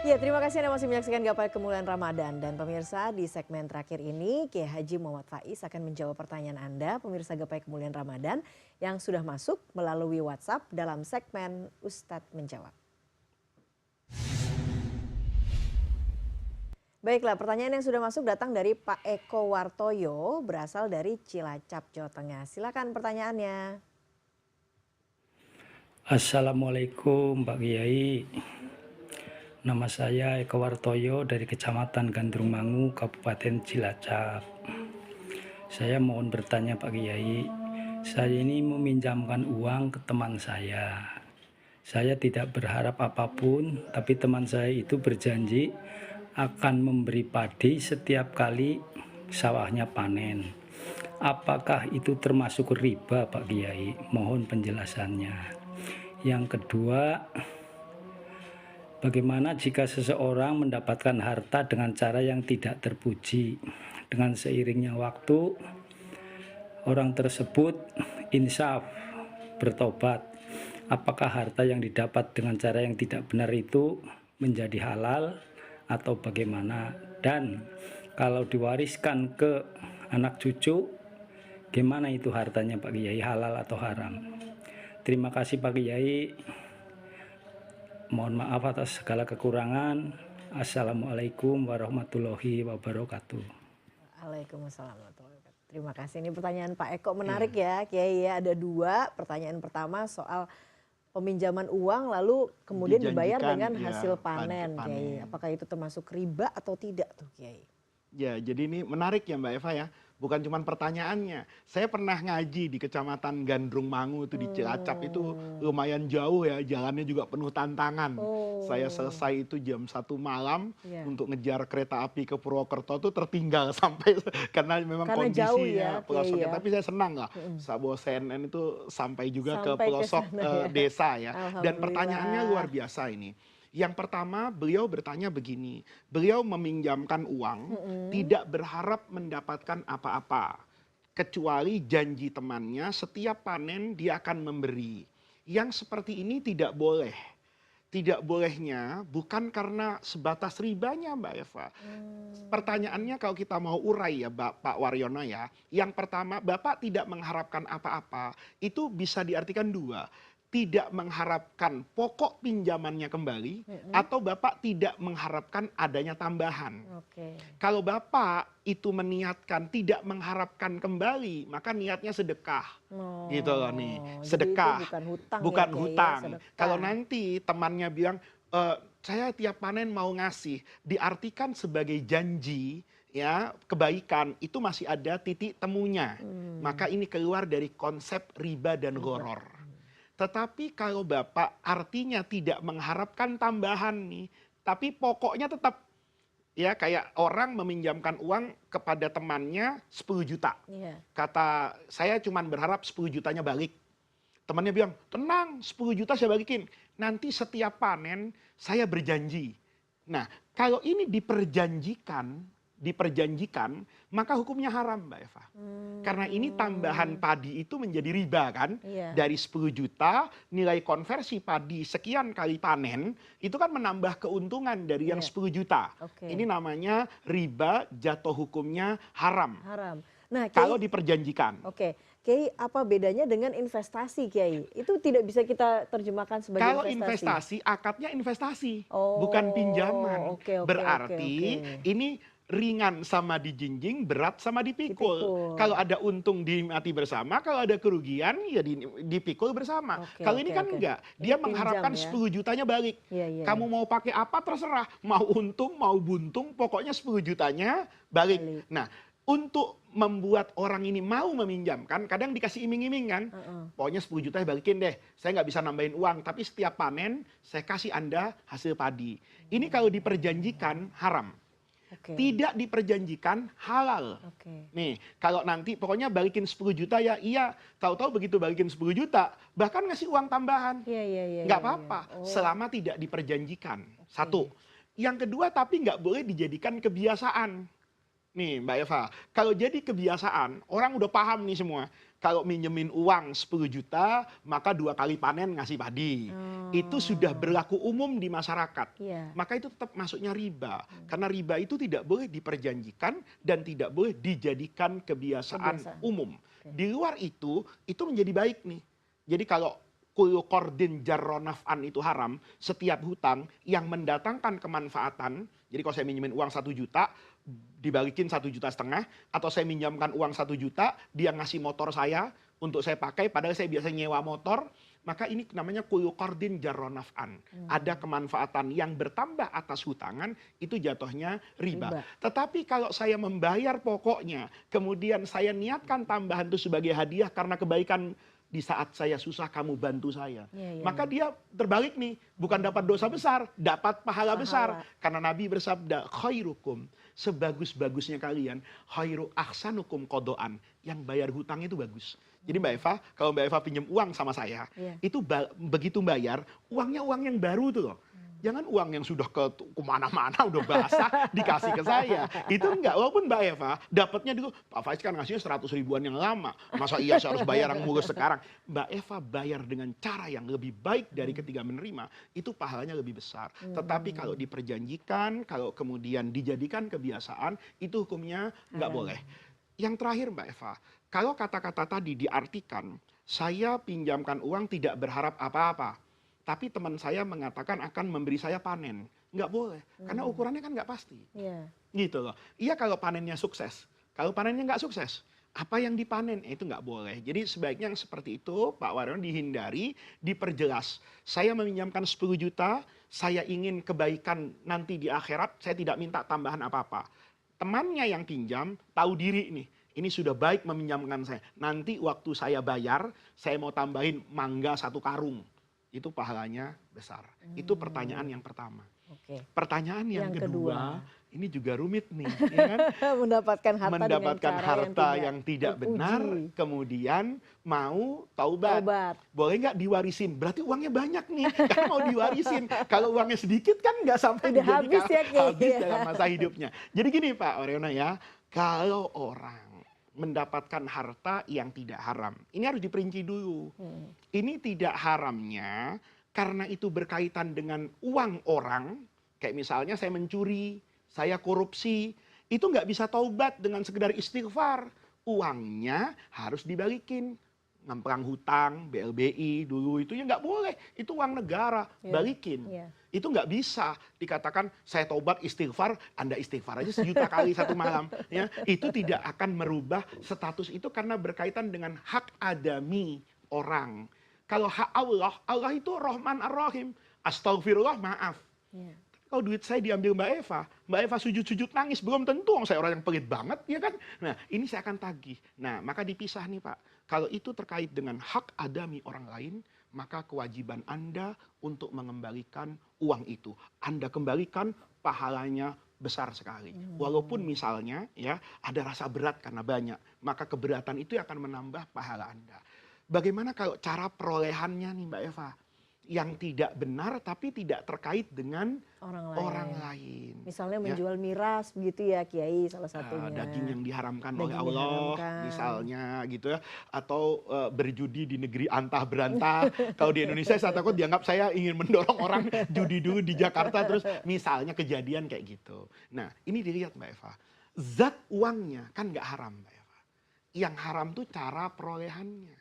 Ya, terima kasih Anda masih menyaksikan Gapai Kemuliaan Ramadan. Dan pemirsa, di segmen terakhir ini Kiai Haji Muhammad Faiz akan menjawab pertanyaan Anda, pemirsa Gapai Kemuliaan Ramadan, yang sudah masuk melalui WhatsApp dalam segmen Ustadz Menjawab. Baiklah, pertanyaan yang sudah masuk datang dari Pak Eko Wartoyo, berasal dari Cilacap, Jawa Tengah. Silakan pertanyaannya. Assalamualaikum Pak Kiai. Nama saya Eko Wartoyo dari Kecamatan Gandrungmangu, Kabupaten Cilacap. Saya mohon bertanya Pak Kiai, saya ini meminjamkan uang ke teman saya. Saya tidak berharap apapun, tapi teman saya itu berjanji akan memberi padi setiap kali sawahnya panen. Apakah itu termasuk riba Pak Kiai? Mohon penjelasannya. Yang kedua, bagaimana jika seseorang mendapatkan harta dengan cara yang tidak terpuji? Dengan seiringnya waktu, orang tersebut insaf, bertobat. Apakah harta yang didapat dengan cara yang tidak benar itu menjadi halal atau bagaimana? Dan kalau diwariskan ke anak cucu, gimana itu hartanya Pak Kiai, halal atau haram? Terima kasih Pak Kiai. Mohon maaf atas segala kekurangan. Assalamualaikum warahmatullahi wabarakatuh. Waalaikumsalam warahmatullahi wabarakatuh. Terima kasih. Ini pertanyaan Pak Eko menarik ya, Kiai ya. Ada dua. Pertanyaan pertama soal peminjaman uang lalu kemudian dibayar dengan hasil panen, Kiai. Apakah itu termasuk riba atau tidak tuh, Kiai? Ya, jadi ini menarik ya Mbak Eva ya. Bukan cuma pertanyaannya. Saya pernah ngaji di Kecamatan Gandrungmangu itu di Cilacap itu lumayan jauh ya, jalannya juga penuh tantangan. Saya selesai itu jam 1 malam untuk ngejar kereta api ke Purwokerto itu tertinggal sampai karena memang kondisinya pelosoknya. Tapi saya senang lah. Sabo CNN itu sampai juga ke pelosok desa ya. Dan pertanyaannya luar biasa ini. Yang pertama beliau bertanya begini, beliau meminjamkan uang tidak berharap mendapatkan apa-apa. Kecuali janji temannya setiap panen dia akan memberi. Yang seperti ini tidak boleh. Tidak bolehnya bukan karena sebatas ribanya Mbak Eva. Pertanyaannya kalau kita mau urai ya Pak Waryono ya. Yang pertama Bapak tidak mengharapkan apa-apa. Itu bisa diartikan dua. Tidak mengharapkan pokok pinjamannya kembali atau Bapak tidak mengharapkan adanya tambahan. Kalau Bapak itu meniatkan tidak mengharapkan kembali, maka niatnya sedekah. Gitu loh nih, sedekah. Bukan hutang. Kalau nanti temannya bilang, saya tiap panen mau ngasih, diartikan sebagai janji, ya kebaikan itu masih ada titik temunya. Maka ini keluar dari konsep riba dan gharor. Tetapi kalau Bapak artinya tidak mengharapkan tambahan nih, tapi pokoknya tetap ya kayak orang meminjamkan uang kepada temannya 10 juta. Kata saya cuma berharap 10 jutanya balik. Temannya bilang, tenang 10 juta saya balikin. Nanti setiap panen saya berjanji. Nah kalau ini diperjanjikan, maka hukumnya haram Mbak Eva. Karena ini tambahan padi itu menjadi riba kan. Dari 10 juta nilai konversi padi sekian kali panen, itu kan menambah keuntungan dari yang 10 juta. Ini namanya riba, jatuh hukumnya haram. Nah, kalau diperjanjikan. Kiai, apa bedanya dengan investasi Kiai? Itu tidak bisa kita terjemahkan sebagai investasi. Kalau investasi, akadnya investasi, bukan pinjaman. Berarti ini ringan sama dijinjing, berat sama dipikul. Kalau ada untung dimati bersama, kalau ada kerugian ya dipikul bersama. Kalau ini kan enggak, dia mengharapkan 10 jutanya balik. Kamu mau pakai apa terserah, mau untung, mau buntung, pokoknya 10 jutanya balik. Nah, untuk membuat orang ini mau meminjamkan, kadang dikasih iming-iming kan. Pokoknya 10 juta balikin deh, saya nggak bisa nambahin uang, tapi setiap panen saya kasih Anda hasil padi. Ini kalau diperjanjikan haram. Tidak diperjanjikan halal. Nih, kalau nanti pokoknya balikin 10 juta ya, iya. Tahu-tahu begitu balikin 10 juta, bahkan ngasih uang tambahan. Nggak apa-apa, selama tidak diperjanjikan. Satu. Yang kedua, tapi nggak boleh dijadikan kebiasaan. Nih Mbak Eva, kalau jadi kebiasaan, orang udah paham nih semua. Kalau minjemin uang 10 juta, maka 2 kali panen ngasih padi. Itu sudah Oh, berlaku umum di masyarakat. iya. Maka itu tetap masuknya riba. Karena riba itu tidak boleh diperjanjikan dan tidak boleh dijadikan kebiasaan Kebiasaan. umum. Oke. Di luar itu menjadi baik nih. Jadi kalau kullu qardin jarra naf'an itu haram, setiap hutang yang mendatangkan kemanfaatan, jadi kalau saya minjemin uang 1 juta, dibalikin 1,5 juta, atau saya minjamkan uang 1 juta, dia ngasih motor saya untuk saya pakai, padahal saya biasa nyewa motor, maka ini namanya kullu qardin jarra naf'an. Ada kemanfaatan yang bertambah atas hutangan, itu jatuhnya riba. Riba. Tetapi kalau saya membayar pokoknya, kemudian saya niatkan tambahan itu sebagai hadiah karena kebaikan, di saat saya susah kamu bantu saya. Iya, iya, Maka iya. dia terbalik nih, bukan dapat dosa besar, dapat pahala besar. Pahala. Karena Nabi bersabda, khairukum, sebagus-bagusnya kalian, khairu ahsanukum kodoan, yang bayar hutang itu bagus. Jadi Mbak Eva, kalau Mbak Eva pinjam uang sama saya, Iya. itu begitu bayar, uangnya uang yang baru tuh loh. Jangan uang yang sudah kemana-mana udah basah dikasih ke saya. Itu enggak. Walaupun Mbak Eva dapatnya dulu, Pak Faiz kan ngasihnya 100 ribuan yang lama. Masa iya saya harus bayar yang mulus sekarang? Mbak Eva bayar dengan cara yang lebih baik dari ketika menerima. Itu pahalanya lebih besar. Tetapi kalau diperjanjikan, kalau kemudian dijadikan kebiasaan, itu hukumnya enggak Haram. boleh. Yang terakhir Mbak Eva, kalau kata-kata tadi diartikan, saya pinjamkan uang tidak berharap apa-apa. Tapi teman saya mengatakan akan memberi saya panen. Nggak boleh, karena ukurannya kan nggak pasti. Iya. Gitu loh. Iya kalau panennya sukses. Kalau panennya nggak sukses, apa yang dipanen? Itu nggak boleh. Jadi sebaiknya yang seperti itu, Pak Waryono, dihindari, diperjelas. Saya meminjamkan 10 juta, saya ingin kebaikan nanti di akhirat, saya tidak minta tambahan apa-apa. Temannya yang pinjam, tahu diri nih. Ini sudah baik meminjamkan saya. Nanti waktu saya bayar, saya mau tambahin mangga 1 karung. Itu pahalanya besar. Itu pertanyaan yang pertama. Oke. Pertanyaan yang Yang kedua, ini juga rumit nih, ya kan? Mendapatkan harta Mendapatkan dengan cara harta yang tidak terpuji. benar, kemudian mau taubat. Taubat. Boleh nggak diwarisin? Berarti uangnya banyak nih, kan mau diwarisin. Kalau uangnya sedikit kan nggak sampai Udah dijadikan habis ya, Kiai, habis ya. dalam masa hidupnya. Jadi gini Pak Waryono ya, kalau orang mendapatkan harta yang tidak haram, ini harus diperinci dulu. Ini tidak haramnya karena itu berkaitan dengan uang orang, kayak misalnya saya mencuri, saya korupsi, itu nggak bisa taubat dengan sekedar istighfar. Uangnya harus dibalikin. Ngamperang hutang, BLBI dulu itu ya nggak boleh. Itu uang negara, Iya, balikin. iya. Itu nggak bisa dikatakan saya taubat istighfar, Anda istighfar aja 1 juta kali 1 malam. Ya, itu tidak akan merubah status itu karena berkaitan dengan hak adami orang. Kalau hak Allah, Allah itu Rahman Ar-Rahim. Astaghfirullah, maaf. Iya. Kalau duit saya diambil Mbak Eva sujud-sujud nangis, belum tentu saya orang yang pelit banget, ya kan? Nah, ini saya akan tagih. Nah, maka dipisah nih Pak. Kalau itu terkait dengan hak adami orang lain, maka kewajiban Anda untuk mengembalikan uang itu. Anda kembalikan, pahalanya besar sekali. Walaupun misalnya ya ada rasa berat karena banyak, maka keberatan itu akan menambah pahala Anda. Bagaimana kalau cara perolehannya nih Mbak Eva? Yang tidak benar tapi tidak terkait dengan orang lain. Misalnya Ya. menjual miras begitu ya Kiai, salah satunya. Daging yang diharamkan oleh Daging Allah diharamkan. misalnya gitu ya, atau berjudi di negeri antah berantah. Kalau di Indonesia saya takut dianggap saya ingin mendorong orang judi dulu di Jakarta, terus misalnya kejadian kayak gitu. Nah ini dilihat Mbak Eva, zat uangnya kan nggak haram Mbak Eva. Yang haram tuh cara perolehannya.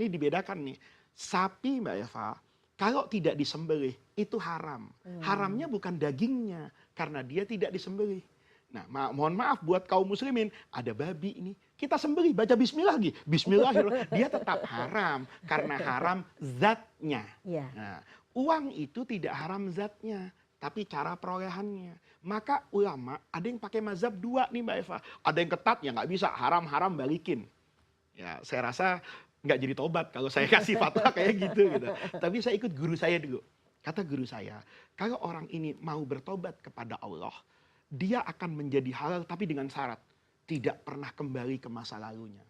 Ini dibedakan nih, sapi Mbak Eva kalau tidak disembelih itu haram. Haramnya bukan dagingnya, karena dia tidak disembelih. Nah, mohon maaf buat kaum muslimin, ada babi ini, kita sembelih, baca bismillah lagi. Bismillahirrahmanirrahim, dia tetap haram karena haram zatnya. Iya. Nah, uang itu tidak haram zatnya, tapi cara perolehannya. Maka ulama ada yang pakai mazhab 2 nih Mbak Eva. Ada yang ketat ya nggak bisa, haram-haram balikin. Ya, saya rasa nggak jadi tobat kalau saya kasih fatwa kayak gitu. Tapi saya ikut guru saya dulu. Kata guru saya, kalau orang ini mau bertobat kepada Allah, dia akan menjadi halal tapi dengan syarat tidak pernah kembali ke masa lalunya.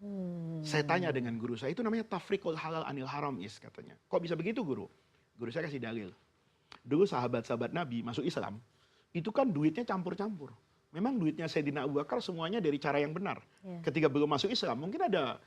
Saya tanya dengan guru saya, itu namanya tafriqul halal anil haram katanya. Kok bisa begitu guru? Guru saya kasih dalil. Dulu sahabat-sahabat Nabi masuk Islam, itu kan duitnya campur-campur. Memang duitnya Sayyidina Abu Bakar semuanya dari cara yang benar. Ya. Ketika belum masuk Islam, mungkin ada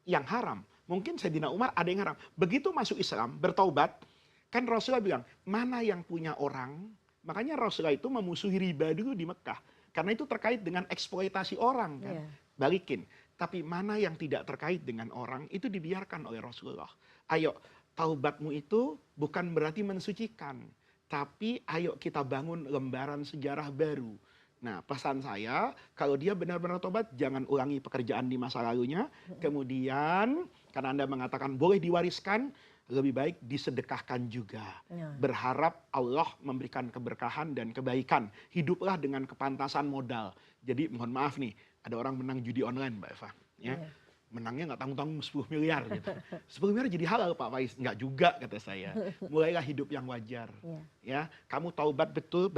yang haram. Mungkin Sayyidina Umar ada yang haram. Begitu masuk Islam, bertaubat, kan Rasulullah bilang, mana yang punya orang, makanya Rasulullah itu memusuhi riba dulu di Mekah. Karena itu terkait dengan eksploitasi orang kan. Ya. Balikin. Tapi mana yang tidak terkait dengan orang, itu dibiarkan oleh Rasulullah. Ayo, taubatmu itu bukan berarti mensucikan. Tapi ayo kita bangun lembaran sejarah baru. Nah, pesan saya, kalau dia benar-benar tobat, jangan ulangi pekerjaan di masa lalunya. Kemudian, karena Anda mengatakan boleh diwariskan, lebih baik disedekahkan juga. Ya. Berharap Allah memberikan keberkahan dan kebaikan. Hiduplah dengan kepantasan modal. Jadi mohon maaf nih, ada orang menang judi online Mbak Eva. Ya. Ya. Menangnya nggak tanggung-tanggung 10 miliar gitu. 10 miliar jadi halal Pak Faiz. Nggak juga kata saya. Mulailah hidup yang wajar. Ya. Ya, kamu taubat betul.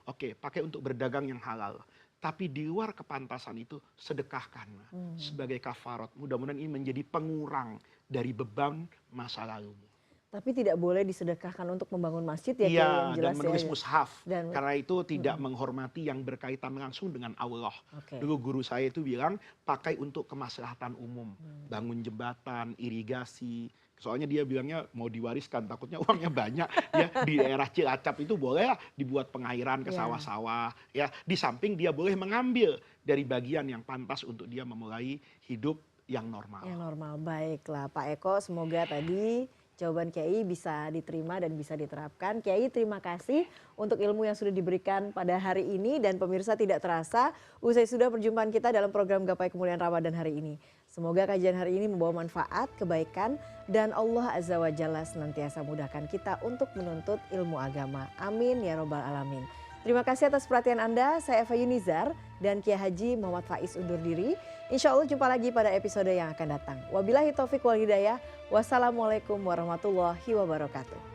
Oke, pakai untuk berdagang yang halal. Tapi di luar kepantasan itu sedekahkan sebagai kafarat. Mudah-mudahan ini menjadi pengurang dari beban masa lalumu. Tapi tidak boleh disedekahkan untuk membangun masjid ya, Kiai, Iya, yang jelas dan menulis ya. mushaf. Dan- Karena itu tidak menghormati yang berkaitan langsung dengan Allah. Oke. Dulu guru saya itu bilang, pakai untuk kemaslahatan umum. Bangun jembatan, irigasi. Soalnya dia bilangnya mau diwariskan, takutnya uangnya banyak. Ya, di daerah Cilacap itu boleh dibuat pengairan ke Ya. sawah-sawah. Ya, di samping dia boleh mengambil dari bagian yang pantas untuk dia memulai hidup yang normal. Yang normal, baiklah Pak Eko, semoga tadi jawaban Kiai bisa diterima dan bisa diterapkan. Kiai, terima kasih untuk ilmu yang sudah diberikan pada hari ini, dan pemirsa tidak terasa usai sudah perjumpaan kita dalam program Gapai Kemuliaan Ramadan hari ini. Semoga kajian hari ini membawa manfaat, kebaikan, dan Allah Azza wa Jalla senantiasa mudahkan kita untuk menuntut ilmu agama. Amin ya robbal alamin. Terima kasih atas perhatian Anda. Saya Eva Yunizar dan Kiai Haji Muhammad Faiz undur diri. Insya Allah jumpa lagi pada episode yang akan datang. Wabillahi taufiq wal hidayah. Wassalamualaikum warahmatullahi wabarakatuh.